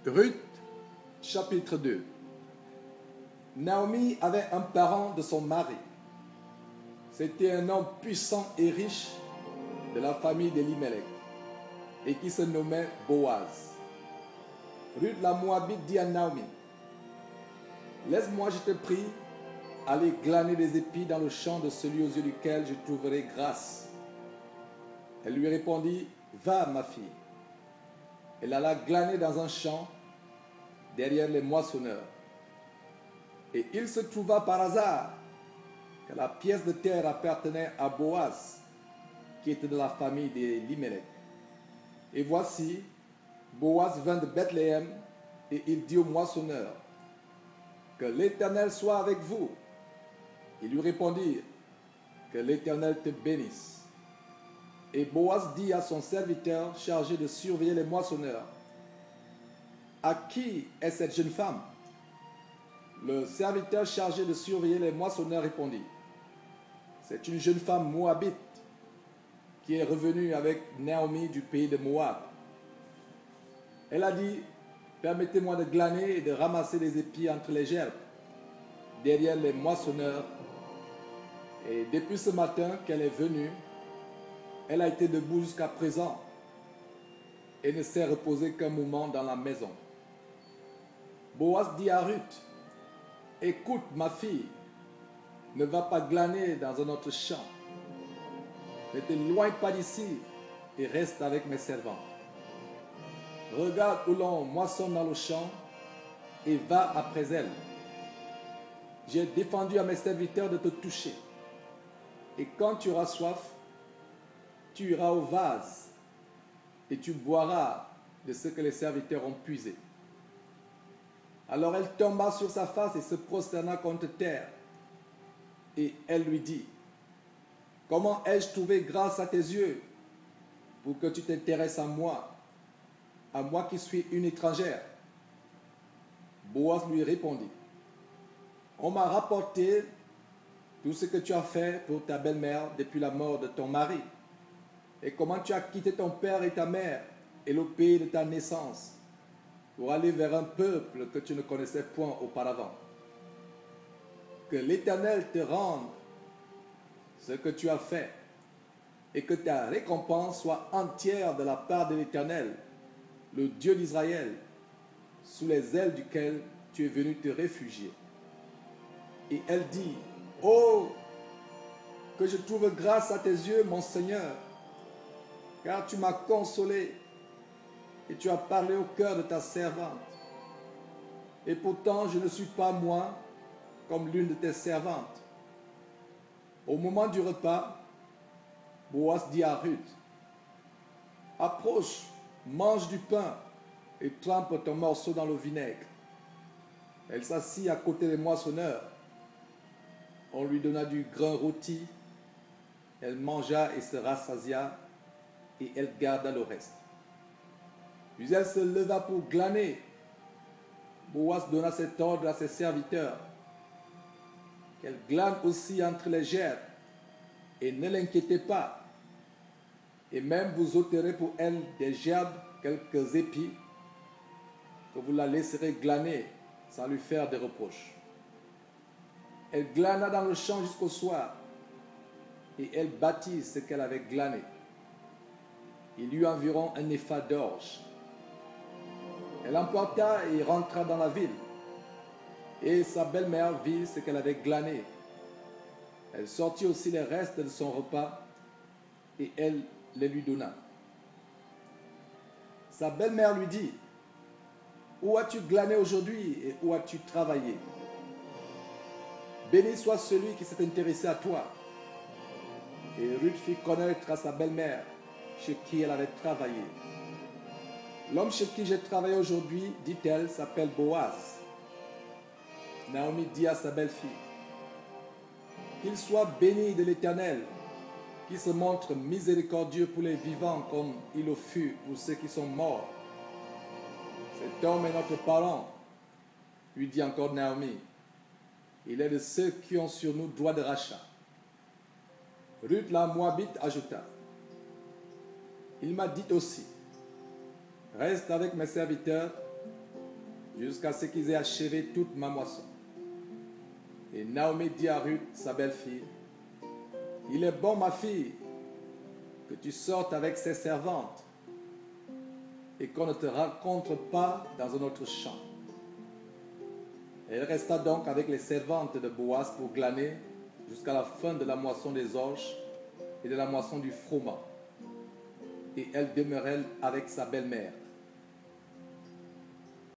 Ruth, chapitre 2. Naomi avait un parent de son mari. C'était un homme puissant et riche de la famille d'Elimelech et qui se nommait Boaz. Ruth la Moabite dit à Naomi: laisse-moi, je te prie, aller glaner des épis dans le champ de celui aux yeux duquel je trouverai grâce. Elle lui répondit: va, ma fille. Elle alla glaner dans un champ derrière les moissonneurs. Et il se trouva par hasard que la pièce de terre appartenait à Boaz, qui était de la famille d'Elimelech. Et voici, Boaz vint de Bethléem, et il dit au moissonneur: que l'Éternel soit avec vous. Ils lui répondirent: que l'Éternel te bénisse. Et Boaz dit à son serviteur chargé de surveiller les moissonneurs: à qui est cette jeune femme? Le serviteur chargé de surveiller les moissonneurs répondit: c'est une jeune femme moabite qui est revenue avec Naomi du pays de Moab. Elle a dit: permettez-moi de glaner et de ramasser les épis entre les gerbes, derrière les moissonneurs. Et depuis ce matin qu'elle est venue, elle a été debout jusqu'à présent et ne s'est reposée qu'un moment dans la maison. Boaz dit à Ruth: écoute, ma fille, ne va pas glaner dans un autre champ. Ne t'éloigne pas d'ici et reste avec mes servantes. Regarde où l'on moissonne dans le champ et va après elle. J'ai défendu à mes serviteurs de te toucher. Et quand tu auras soif, tu iras au vase et tu boiras de ce que les serviteurs ont puisé. Alors elle tomba sur sa face et se prosterna contre terre. Et elle lui dit: comment ai-je trouvé grâce à tes yeux pour que tu t'intéresses à moi qui suis une étrangère? Boaz lui répondit: on m'a rapporté tout ce que tu as fait pour ta belle-mère depuis la mort de ton mari, et comment tu as quitté ton père et ta mère et le pays de ta naissance pour aller vers un peuple que tu ne connaissais point auparavant. Que l'Éternel te rende ce que tu as fait, et que ta récompense soit entière de la part de l'Éternel, le Dieu d'Israël, sous les ailes duquel tu es venu te réfugier. Et elle dit: oh, que je trouve grâce à tes yeux, mon Seigneur, car tu m'as consolé et tu as parlé au cœur de ta servante. Et pourtant, je ne suis pas moi comme l'une de tes servantes. Au moment du repas, Boaz dit à Ruth: approche, mange du pain et trempe ton morceau dans le vinaigre. Elle s'assit à côté des moissonneurs. On lui donna du grain rôti. Elle mangea et se rassasia, et elle garda le reste. Puis elle se leva pour glaner. Boaz donna cet ordre à ses serviteurs: qu'elle glane aussi entre les gerbes, et ne l'inquiétez pas. Et même vous ôterez pour elle des gerbes quelques épis, que vous la laisserez glaner sans lui faire de reproches. Elle glana dans le champ jusqu'au soir, et elle bâtit ce qu'elle avait glané. Il y eut environ un épha d'orge. Elle emporta et rentra dans la ville, et sa belle-mère vit ce qu'elle avait glané. Elle sortit aussi les restes de son repas, et elle les lui donna. Sa belle-mère lui dit: où as-tu glané aujourd'hui et où as-tu travaillé? Béni soit celui qui s'est intéressé à toi. Et Ruth fit connaître à sa belle-mère chez qui elle avait travaillé. L'homme chez qui j'ai travaillé aujourd'hui, dit-elle, s'appelle Boaz. Naomi dit à sa belle-fille: qu'il soit béni de l'Éternel, qui se montre miséricordieux pour les vivants comme il le fut pour ceux qui sont morts. Cet homme est notre parent, lui dit encore Naomi. Il est de ceux qui ont sur nous droit de rachat. Ruth la Moabite ajouta: il m'a dit aussi: reste avec mes serviteurs jusqu'à ce qu'ils aient achevé toute ma moisson. Et Naomi dit à Ruth, sa belle-fille, il est bon, ma fille, que tu sortes avec ses servantes et qu'on ne te rencontre pas dans un autre champ. Elle resta donc avec les servantes de Boaz pour glaner jusqu'à la fin de la moisson des orges et de la moisson du froment. Et elle demeurait avec sa belle-mère.